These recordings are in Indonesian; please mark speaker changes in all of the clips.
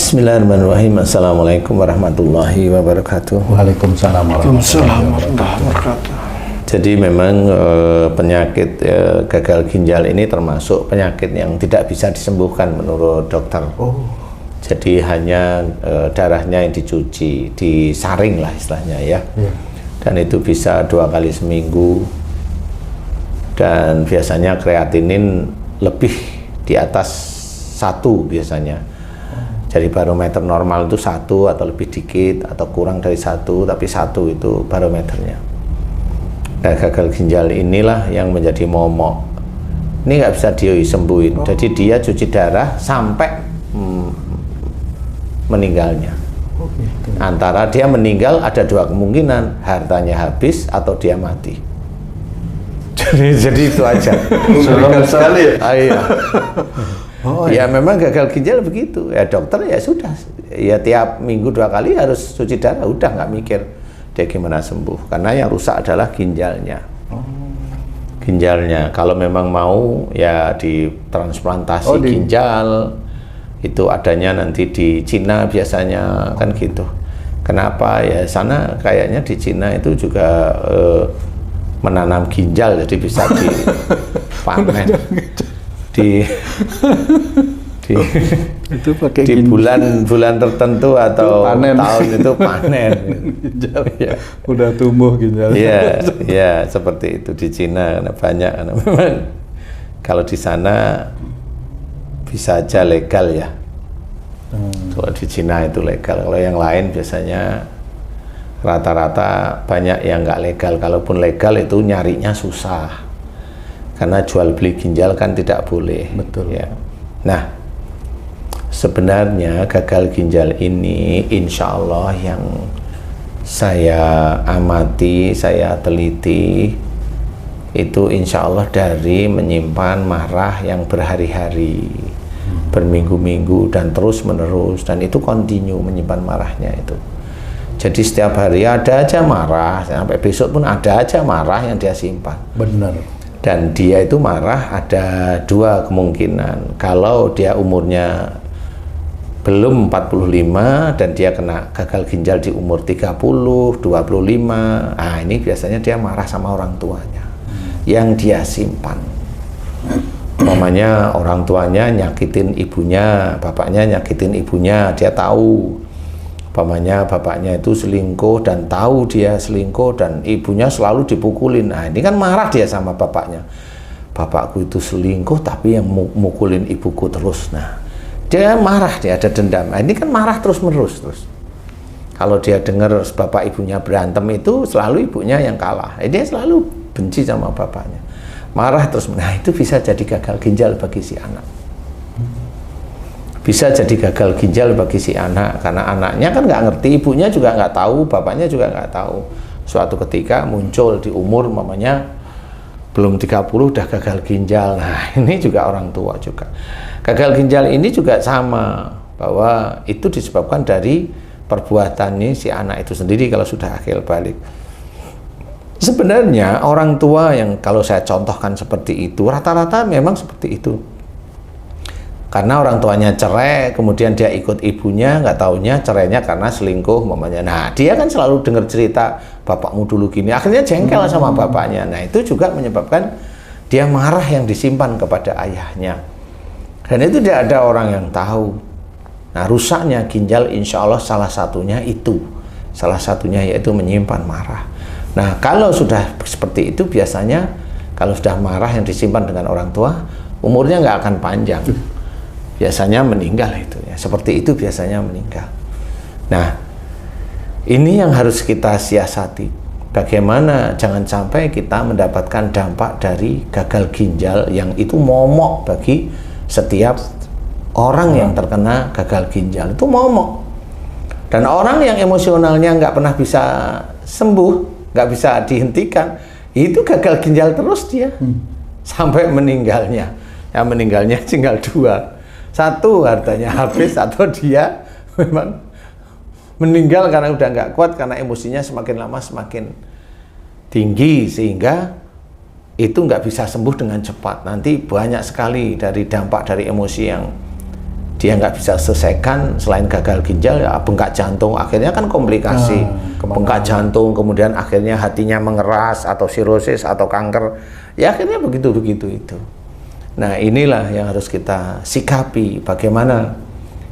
Speaker 1: Bismillahirrahmanirrahim. Assalamualaikum warahmatullahi wabarakatuh.
Speaker 2: Waalaikumsalam warahmatullahi wabarakatuh.
Speaker 1: Jadi memang penyakit gagal ginjal ini termasuk penyakit yang tidak bisa disembuhkan menurut dokter. Jadi hanya darahnya yang dicuci, disaring lah istilahnya ya. Dan itu bisa 2 kali seminggu. Dan biasanya kreatinin lebih di atas 1 biasanya. Jadi barometer normal itu 1 atau lebih dikit atau kurang dari 1, tapi 1 itu barometernya. Nah, gagal ginjal inilah yang menjadi momok. Ini nggak bisa disembuhin. Jadi dia cuci darah sampai meninggalnya. Antara dia meninggal ada 2 kemungkinan, hartanya habis atau dia mati. Jadi itu aja.
Speaker 2: Serem sekali ya.
Speaker 1: Iya. Ya memang gagal ginjal begitu. Ya dokter ya sudah. Ya tiap minggu 2 kali harus cuci darah. Udah nggak mikir dia gimana sembuh. Karena yang rusak adalah ginjalnya. Ginjalnya. Kalau memang mau ya ditransplantasi ginjal. Itu adanya nanti di Cina biasanya kan gitu. Kenapa? Ya sana kayaknya di Cina itu juga menanam ginjal, jadi bisa dipanen
Speaker 2: itu pakai
Speaker 1: di bulan tertentu atau tahun itu panen.
Speaker 2: Ginjal ya. Udah tumbuh ginjal.
Speaker 1: Iya, ya seperti itu di Cina karena banyak, karena memang kalau di sana bisa aja legal ya. Kalau di Cina itu legal, kalau yang lain biasanya rata-rata banyak yang nggak legal. Kalaupun legal itu nyarinya susah karena jual beli ginjal kan tidak boleh.
Speaker 2: Betul
Speaker 1: ya. Nah sebenarnya gagal ginjal ini insya Allah yang saya amati, saya teliti itu insya Allah dari menyimpan marah yang berhari-hari, berminggu-minggu dan terus menerus, dan itu kontinu menyimpan marahnya itu. Jadi setiap hari ada aja marah, sampai besok pun ada aja marah yang dia simpan.
Speaker 2: Benar.
Speaker 1: Dan dia itu marah ada 2 kemungkinan. Kalau dia umurnya belum 45 dan dia kena gagal ginjal di umur 30, 25, nah ini biasanya dia marah sama orang tuanya yang dia simpan. Umpamanya orang tuanya nyakitin ibunya, bapaknya nyakitin ibunya, dia tahu. Umpamanya bapaknya itu selingkuh dan tahu dia selingkuh dan ibunya selalu dipukulin. Nah ini kan marah dia sama bapaknya. Bapakku itu selingkuh tapi yang mukulin ibuku terus. Nah dia marah, dia ada dendam. Nah, ini kan marah terus menerus terus. Kalau dia dengar bapak ibunya berantem itu selalu ibunya yang kalah. Dia selalu benci sama bapaknya. Marah terus. Nah itu bisa jadi gagal ginjal bagi si anak. Bisa jadi gagal ginjal bagi si anak karena anaknya kan nggak ngerti, ibunya juga nggak tahu, bapaknya juga nggak tahu. Suatu ketika muncul di umur mamanya belum 30 udah gagal ginjal. Nah ini juga orang tua juga. Gagal ginjal ini juga sama, bahwa itu disebabkan dari perbuatan si anak itu sendiri kalau sudah akil balik. Sebenarnya orang tua yang kalau saya contohkan seperti itu rata-rata memang seperti itu. Karena orang tuanya cerai, kemudian dia ikut ibunya, nggak taunya cerainya karena selingkuh mamanya. Nah dia kan selalu dengar cerita bapakmu dulu gini, akhirnya jengkel sama bapaknya. Nah itu juga menyebabkan dia marah yang disimpan kepada ayahnya. Dan itu tidak ada orang yang tahu. Nah rusaknya ginjal insya Allah salah satunya itu. Salah satunya yaitu menyimpan marah. Nah kalau sudah seperti itu biasanya kalau sudah marah yang disimpan dengan orang tua, umurnya nggak akan panjang. Biasanya meninggal itu ya, seperti itu biasanya meninggal. Nah ini yang harus kita siasati, bagaimana jangan sampai kita mendapatkan dampak dari gagal ginjal yang itu momok bagi setiap orang yang terkena gagal ginjal. Itu momok, dan orang yang emosionalnya nggak pernah bisa sembuh, nggak bisa dihentikan, itu gagal ginjal terus dia sampai meninggalnya. Ya meninggalnya tinggal 2, 1 hartanya habis atau dia memang meninggal karena udah nggak kuat karena emosinya semakin lama semakin tinggi sehingga itu nggak bisa sembuh dengan cepat. Nanti banyak sekali dari dampak dari emosi yang dia nggak bisa selesaikan, selain gagal ginjal ya bengkak jantung, akhirnya kan komplikasi, bengkak jantung, kemudian akhirnya hatinya mengeras atau sirosis atau kanker, ya akhirnya begitu itu. Nah inilah yang harus kita sikapi, bagaimana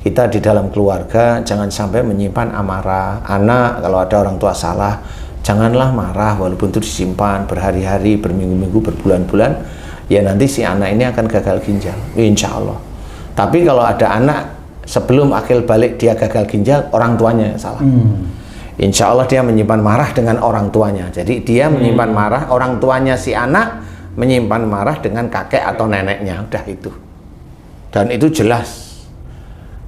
Speaker 1: kita di dalam keluarga jangan sampai menyimpan amarah. Anak kalau ada orang tua salah, janganlah marah walaupun itu disimpan berhari-hari, berminggu-minggu, berbulan-bulan, ya nanti si anak ini akan gagal ginjal, insya Allah. Tapi kalau ada anak sebelum akil balik dia gagal ginjal, orang tuanya yang salah. Insya Allah dia menyimpan marah dengan orang tuanya. Jadi dia menyimpan marah, orang tuanya si anak menyimpan marah dengan kakek atau neneknya, udah itu. Dan itu jelas.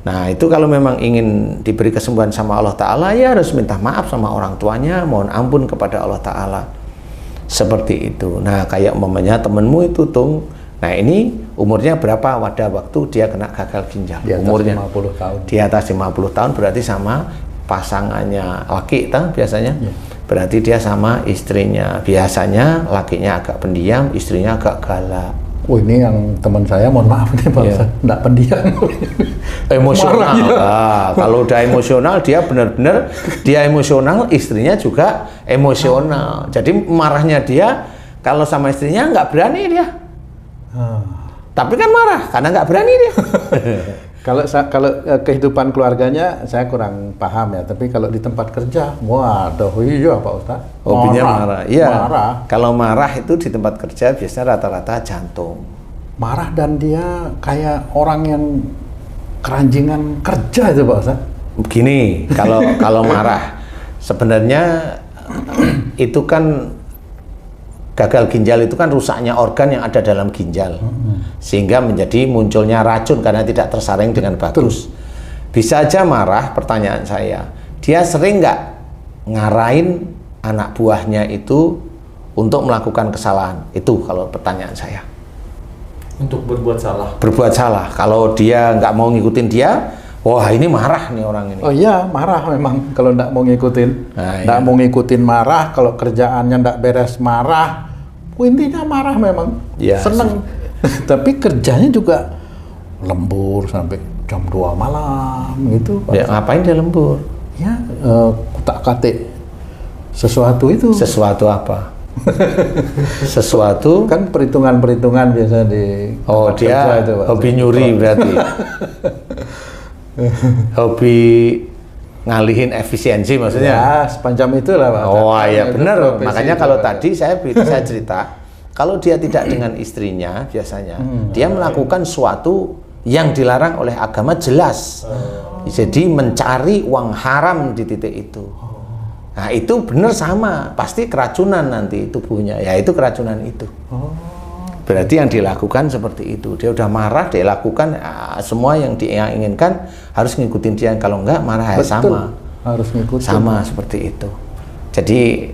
Speaker 1: Nah itu kalau memang ingin diberi kesembuhan sama Allah Ta'ala, ya harus minta maaf sama orang tuanya, mohon ampun kepada Allah Ta'ala. Seperti itu. Nah kayak umpamanya temenmu itu Tung, nah ini umurnya berapa pada waktu dia kena gagal ginjal?
Speaker 2: Di atas
Speaker 1: umurnya
Speaker 2: 50 tahun.
Speaker 1: Di atas 50 tahun berarti sama pasangannya laki biasanya. Berarti dia sama istrinya. Biasanya lakinya agak pendiam, istrinya agak galak.
Speaker 2: Oh ini yang teman saya, mohon maaf nih Pak, enggak pendiam.
Speaker 1: Emosional. Nah, kalau udah emosional dia benar-benar dia emosional, istrinya juga emosional. Jadi marahnya dia kalau sama istrinya nggak berani dia. Tapi kan marah karena nggak berani dia.
Speaker 2: Kalau kehidupan keluarganya saya kurang paham ya, tapi kalau di tempat kerja, waduh iya Pak Ustaz.
Speaker 1: Hobinya marah. Iya.
Speaker 2: Marah.
Speaker 1: Kalau marah itu di tempat kerja biasanya rata-rata jantung.
Speaker 2: Marah dan dia kayak orang yang keranjingan kerja itu Pak Ustaz.
Speaker 1: Begini, kalau marah sebenarnya itu kan gagal ginjal itu kan rusaknya organ yang ada dalam ginjal, sehingga menjadi munculnya racun karena tidak tersaring dengan bagus. Bisa aja marah, pertanyaan saya, dia sering nggak ngarahin anak buahnya itu untuk melakukan kesalahan? Itu kalau pertanyaan saya.
Speaker 3: Untuk berbuat salah.
Speaker 1: Berbuat salah. Kalau dia nggak mau ngikutin dia, wah ini marah nih orang ini.
Speaker 2: Oh iya, marah memang kalau nggak mau ngikutin. Nggak mau ngikutin marah, kalau kerjaannya nggak beres marah. Intinya marah memang.
Speaker 1: Ya,
Speaker 2: seneng. Tapi kerjanya juga lembur sampai jam 2 malam gitu.
Speaker 1: Ya, ngapain dia lembur?
Speaker 2: Ya, kutak-katik sesuatu itu.
Speaker 1: Sesuatu apa? Sesuatu
Speaker 2: Kan perhitungan-perhitungan biasa di
Speaker 1: oh dia
Speaker 2: itu, Pak.
Speaker 1: Hobi nyuri berarti. Hobi ngalihin efisiensi maksudnya.
Speaker 2: Ya, sepanjang itulah Pak.
Speaker 1: Oh iya benar. Makanya kalau tadi saya cerita, kalau dia tidak dengan istrinya biasanya, dia melakukan sesuatu yang dilarang oleh agama jelas. Jadi mencari uang haram di titik itu. Nah itu benar sama, pasti keracunan nanti tubuhnya. Ya itu keracunan itu. Berarti yang dilakukan seperti itu. Dia udah marah, dia lakukan semua yang dia inginkan, harus ngikutin dia. Kalau enggak marah ya sama.
Speaker 2: Harus ngikutin.
Speaker 1: Sama seperti itu. Jadi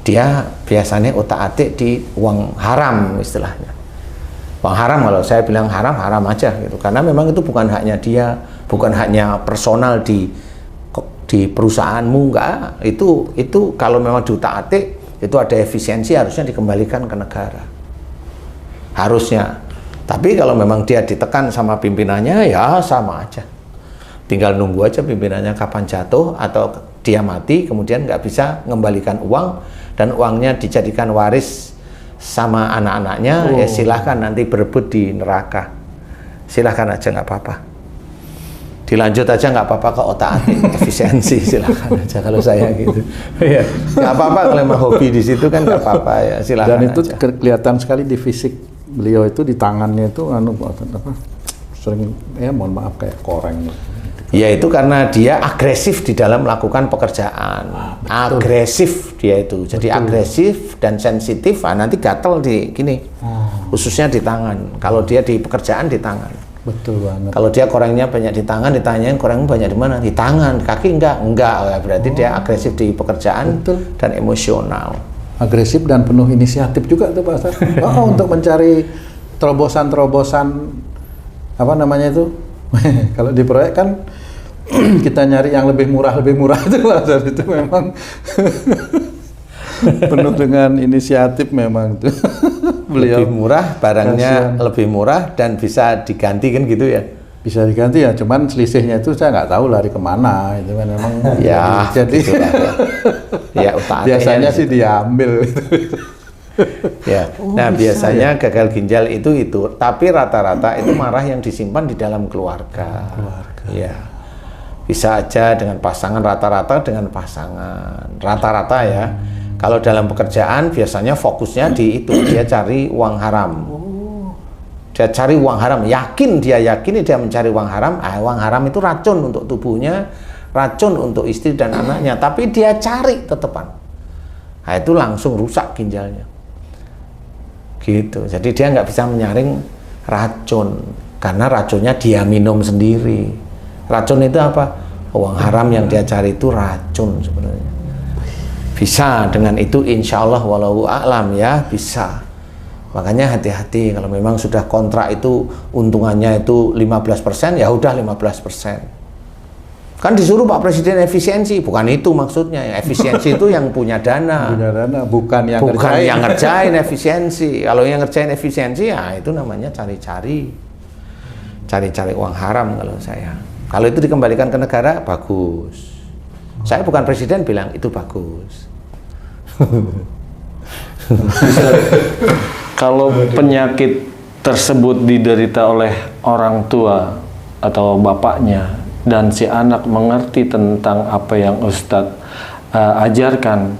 Speaker 1: dia biasanya otak-atik di uang haram istilahnya. Uang haram, kalau saya bilang haram, haram aja gitu. Karena memang itu bukan haknya dia, bukan haknya personal di perusahaanmu, enggak. Itu kalau memang diutak-atik, itu ada efisiensi, harusnya dikembalikan ke negara. Harusnya. Tapi kalau memang dia ditekan sama pimpinannya, ya sama aja. Tinggal nunggu aja pimpinannya kapan jatuh atau dia mati, kemudian nggak bisa mengembalikan uang dan uangnya dijadikan waris sama anak-anaknya. Ya silahkan nanti berebut di neraka. Silahkan aja, nggak apa-apa. Dilanjut aja nggak apa-apa ke otak-atik efisiensi, silahkan aja kalau saya gitu. Ya nggak apa-apa kalau memang hobi di situ kan nggak apa-apa ya, silahkan.
Speaker 2: Dan itu
Speaker 1: aja.
Speaker 2: kelihatan sekali di fisik beliau itu, di tangannya itu sering mohon maaf kayak koreng.
Speaker 1: Ya itu karena dia agresif di dalam melakukan pekerjaan. Agresif dia itu. Jadi agresif dan sensitif, nanti gatel di gini. Khususnya di tangan. Kalau dia di pekerjaan di tangan.
Speaker 2: Betul banget.
Speaker 1: Kalau dia korengnya banyak di tangan, ditanyain korengnya banyak di mana? Di tangan, di kaki enggak. Berarti dia agresif di pekerjaan dan emosional.
Speaker 2: Agresif dan penuh inisiatif juga tuh Pak Ustaz. Untuk mencari terobosan-terobosan apa namanya itu? Kalau di proyek kan kita nyari yang lebih murah itu Pak Ustaz, itu memang penuh dengan inisiatif memang tuh. Beliau
Speaker 1: Lebih murah, barangnya lebih murah dan bisa diganti kan gitu ya.
Speaker 2: bisa diganti ya, cuman selisihnya itu saya nggak tahu lari kemana itu kan memang.
Speaker 1: Ya,
Speaker 2: jadi
Speaker 1: gitulah, ya utak-atiknya
Speaker 2: biasanya
Speaker 1: di
Speaker 2: sih
Speaker 1: situ.
Speaker 2: diambil.
Speaker 1: Ya. Nah, biasanya gagal ginjal itu, tapi rata-rata itu marah yang disimpan di dalam keluarga. Ya. Bisa aja dengan pasangan, rata-rata dengan pasangan. Rata-rata ya. Kalau dalam pekerjaan biasanya fokusnya di itu, dia cari uang haram. Dia cari uang haram, dia yakin dia mencari uang haram. Uang haram itu racun untuk tubuhnya, racun untuk istri dan anaknya, tapi dia cari tetepan. Nah, itu langsung rusak ginjalnya. Gitu. Jadi dia nggak bisa menyaring racun karena racunnya dia minum sendiri. Racun itu apa? Uang haram yang dia cari itu racun sebenarnya. Bisa dengan itu, insya Allah walau a'lam ya, bisa. Makanya hati-hati kalau memang sudah kontrak itu untungannya itu 15%, ya udah 15%. Kan disuruh Pak Presiden efisiensi, bukan itu maksudnya. Efisiensi itu yang punya dana.
Speaker 2: Punya dana, bukan
Speaker 1: yang ngerjain efisiensi. Kalau yang ngerjain efisiensi ya itu namanya cari-cari uang haram kalau saya. Kalau itu dikembalikan ke negara, bagus. Saya bukan presiden bilang itu bagus.
Speaker 3: Kalau penyakit tersebut diderita oleh orang tua atau bapaknya dan si anak mengerti tentang apa yang Ustadz ajarkan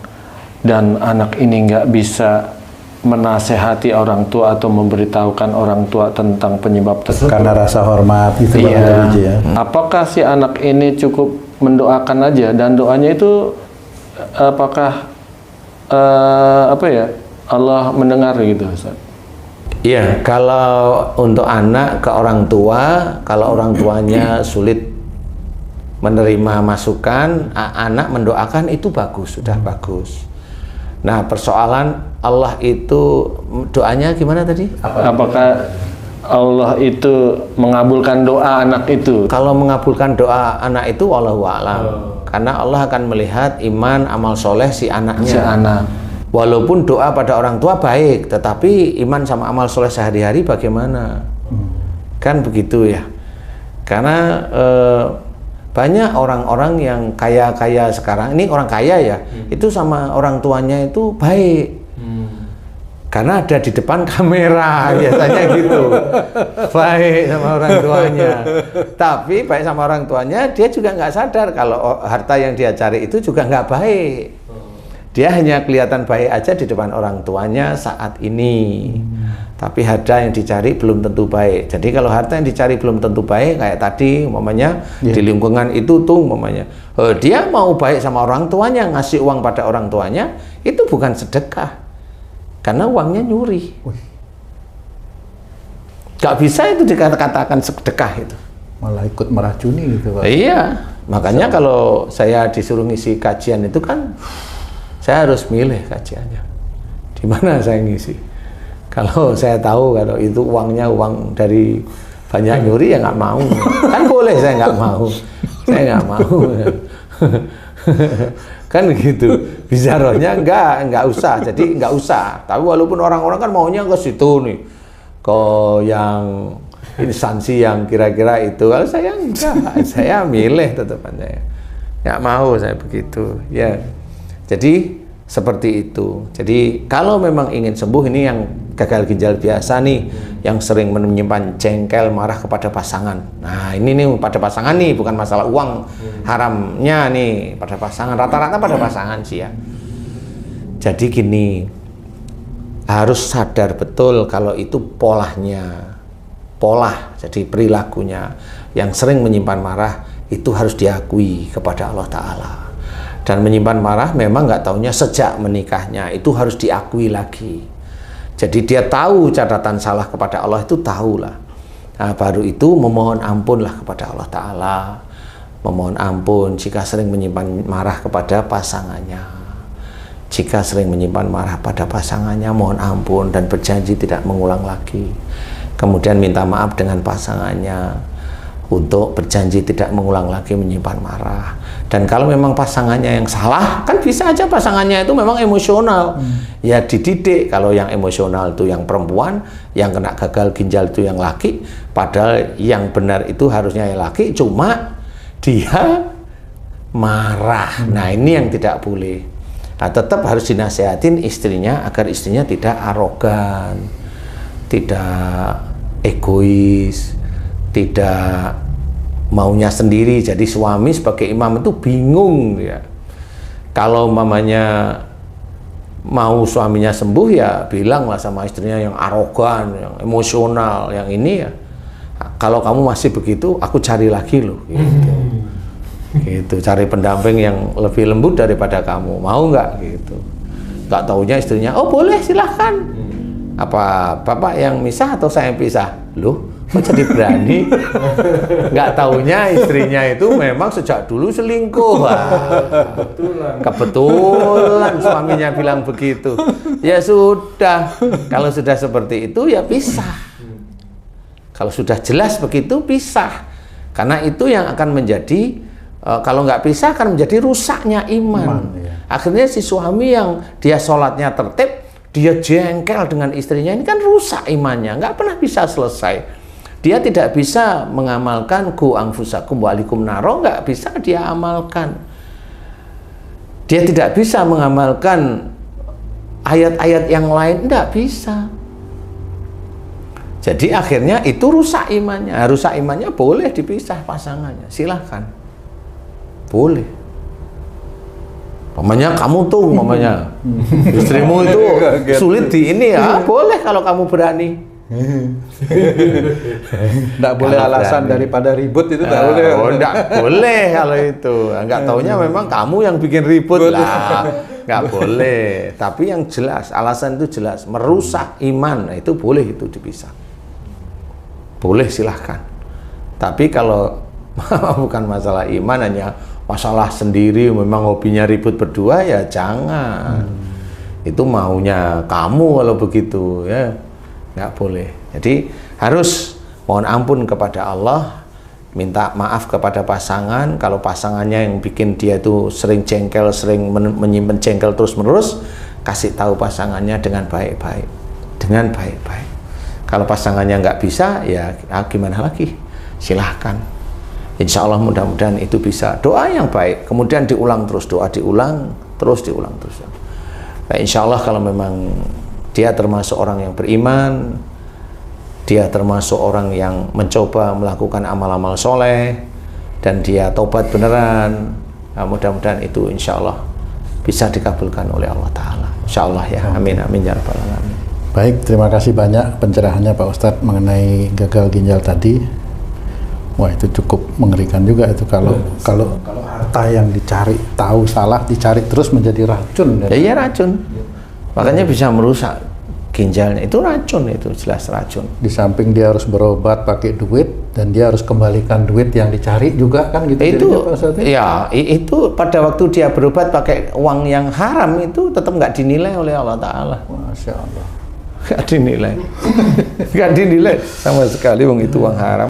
Speaker 3: dan anak ini nggak bisa menasehati orang tua atau memberitahukan orang tua tentang penyebab tersebut
Speaker 2: karena rasa hormat itu
Speaker 3: iya.
Speaker 2: Ya.
Speaker 3: Apakah si anak ini cukup mendoakan aja dan doanya itu apakah Allah mendengar gitu Ustaz?
Speaker 1: Iya, kalau untuk anak ke orang tua, kalau orang tuanya sulit menerima masukan, anak mendoakan itu bagus, sudah bagus. Nah, persoalan Allah itu doanya gimana tadi?
Speaker 3: Apakah Allah itu mengabulkan doa anak itu?
Speaker 1: Kalau mengabulkan doa anak itu wallahu a'lam. Karena Allah akan melihat iman, amal soleh si anaknya.
Speaker 3: Si anak.
Speaker 1: Walaupun doa pada orang tua baik, tetapi iman sama amal soleh sehari-hari bagaimana? Kan begitu ya. Karena banyak orang-orang yang kaya-kaya sekarang, ini orang kaya ya, itu sama orang tuanya itu baik. Karena ada di depan kamera, biasanya gitu. Baik sama orang tuanya. Tapi baik sama orang tuanya, dia juga nggak sadar kalau harta yang dia cari itu juga nggak baik. Dia hanya kelihatan baik aja di depan orang tuanya saat ini. Tapi harta yang dicari belum tentu baik. Jadi kalau harta yang dicari belum tentu baik, kayak tadi umpamanya di lingkungan itu tuh umpamanya dia mau baik sama orang tuanya, ngasih uang pada orang tuanya, itu bukan sedekah. Karena uangnya nyuri. Gak bisa itu dikatakan sedekah itu.
Speaker 2: Malah ikut meracuni gitu Pak.
Speaker 1: Iya, makanya kalau saya disuruh ngisi kajian itu kan saya harus milih kajiannya. Di mana saya ngisi? Kalau saya tahu kalau itu uangnya uang dari banyak nyuri ya nggak mau. Kan boleh saya nggak mau. Saya nggak mau. Kan gitu. Bizarohnya nggak usah. Jadi nggak usah. Tapi walaupun orang-orang kan maunya ke situ nih, ke yang instansi yang kira-kira itu. Kalau saya enggak, saya milih tetepan saya. Nggak mau saya begitu. Ya. Jadi seperti itu. Jadi kalau memang ingin sembuh, ini yang gagal ginjal biasa nih, yang sering menyimpan jengkel, marah kepada pasangan. Nah ini nih pada pasangan nih, bukan masalah uang haramnya nih, pada pasangan, rata-rata pada pasangan sih ya. Jadi gini, harus sadar betul kalau itu polanya, jadi perilakunya yang sering menyimpan marah itu harus diakui kepada Allah Ta'ala. Dan menyimpan marah memang nggak taunya sejak menikahnya, itu harus diakui lagi. Jadi dia tahu catatan salah kepada Allah itu tahulah. Nah, baru itu memohon ampunlah kepada Allah Ta'ala. Memohon ampun jika sering menyimpan marah kepada pasangannya. Jika sering menyimpan marah pada pasangannya, mohon ampun dan berjanji tidak mengulang lagi. Kemudian minta maaf dengan pasangannya. untuk berjanji tidak mengulang lagi menyimpan marah. Dan kalau memang pasangannya yang salah, kan bisa aja pasangannya itu memang emosional. Ya dididik, kalau yang emosional itu yang perempuan, yang kena gagal ginjal itu yang laki, padahal yang benar itu harusnya yang laki, cuma dia marah. Nah, ini yang tidak boleh. Nah, tetap harus dinasehatin istrinya agar istrinya tidak arogan, tidak egois, tidak maunya sendiri. Jadi suami sebagai imam itu bingung ya. Kalau mamanya mau suaminya sembuh ya bilanglah sama istrinya yang arogan, yang emosional, yang ini ya. Kalau kamu masih begitu, aku cari lagi loh. Gitu. Gitu, cari pendamping yang lebih lembut daripada kamu. Mau nggak gitu? Nggak taunya istrinya, oh boleh silahkan. Apa bapak yang misah atau saya yang pisah? Loh, kok jadi berani? Nggak taunya istrinya itu memang sejak dulu selingkuh. Kebetulan suaminya bilang begitu. Ya sudah, kalau sudah seperti itu ya pisah. Kalau sudah jelas begitu pisah. Karena itu yang akan menjadi, kalau nggak pisah akan menjadi rusaknya iman. Akhirnya si suami yang dia sholatnya tertib, dia jengkel dengan istrinya, ini kan rusak imannya, nggak pernah bisa selesai. Dia tidak bisa mengamalkan ku anfusakum wa alikum naro, nggak bisa dia amalkan. Dia tidak bisa mengamalkan ayat-ayat yang lain, nggak bisa. Jadi akhirnya itu rusak imannya. Rusak imannya boleh dipisah pasangannya, silahkan, boleh. Mamanya kamu tuh, mamanya istrimu itu sulit di ini ya, boleh kalau kamu berani.
Speaker 2: Nggak boleh alasan berani. Daripada ribut itu nggak boleh.
Speaker 1: Oh, nggak boleh kalau itu. Nggak taunya memang kamu yang bikin ribut lah. Nggak boleh. Tapi yang jelas, alasan itu jelas, merusak iman, nah itu boleh, itu dipisah. Boleh, silahkan. Tapi kalau bukan masalah iman, hanya masalah sendiri, memang hobinya ribut berdua, ya jangan. Itu maunya kamu kalau begitu, ya nggak boleh. Jadi harus mohon ampun kepada Allah, minta maaf kepada pasangan. Kalau pasangannya yang bikin dia itu sering jengkel, sering menyimpan jengkel terus-menerus, kasih tahu pasangannya dengan baik-baik, dengan baik-baik. Kalau pasangannya nggak bisa, ya gimana lagi? Silahkan. Insya Allah mudah-mudahan itu bisa. Doa yang baik, kemudian diulang terus, doa diulang terus, diulang terus. Nah, insya Allah kalau memang dia termasuk orang yang beriman, dia termasuk orang yang mencoba melakukan amal-amal soleh, dan dia taubat beneran, nah, mudah-mudahan itu insya Allah bisa dikabulkan oleh Allah Ta'ala. Insya Allah ya, amin, amin ya rabbal alamin.
Speaker 2: Baik, terima kasih banyak pencerahannya Pak Ustadz mengenai gagal ginjal tadi. Wah, itu cukup mengerikan juga itu kalau harta yang dicari, tahu salah dicari terus menjadi racun.
Speaker 1: Ya, iya racun. Makanya bisa merusak ginjalnya, itu racun, itu jelas racun.
Speaker 2: Di samping dia harus berobat pakai duit, dan dia harus kembalikan duit yang dicari juga kan gitu.
Speaker 1: Itu ya, itu pada waktu dia berobat pakai uang yang haram itu tetap nggak dinilai oleh Allah Ta'ala.
Speaker 2: Masya Allah.
Speaker 1: Nggak dinilai. Nggak dinilai sama sekali, wong itu uang haram.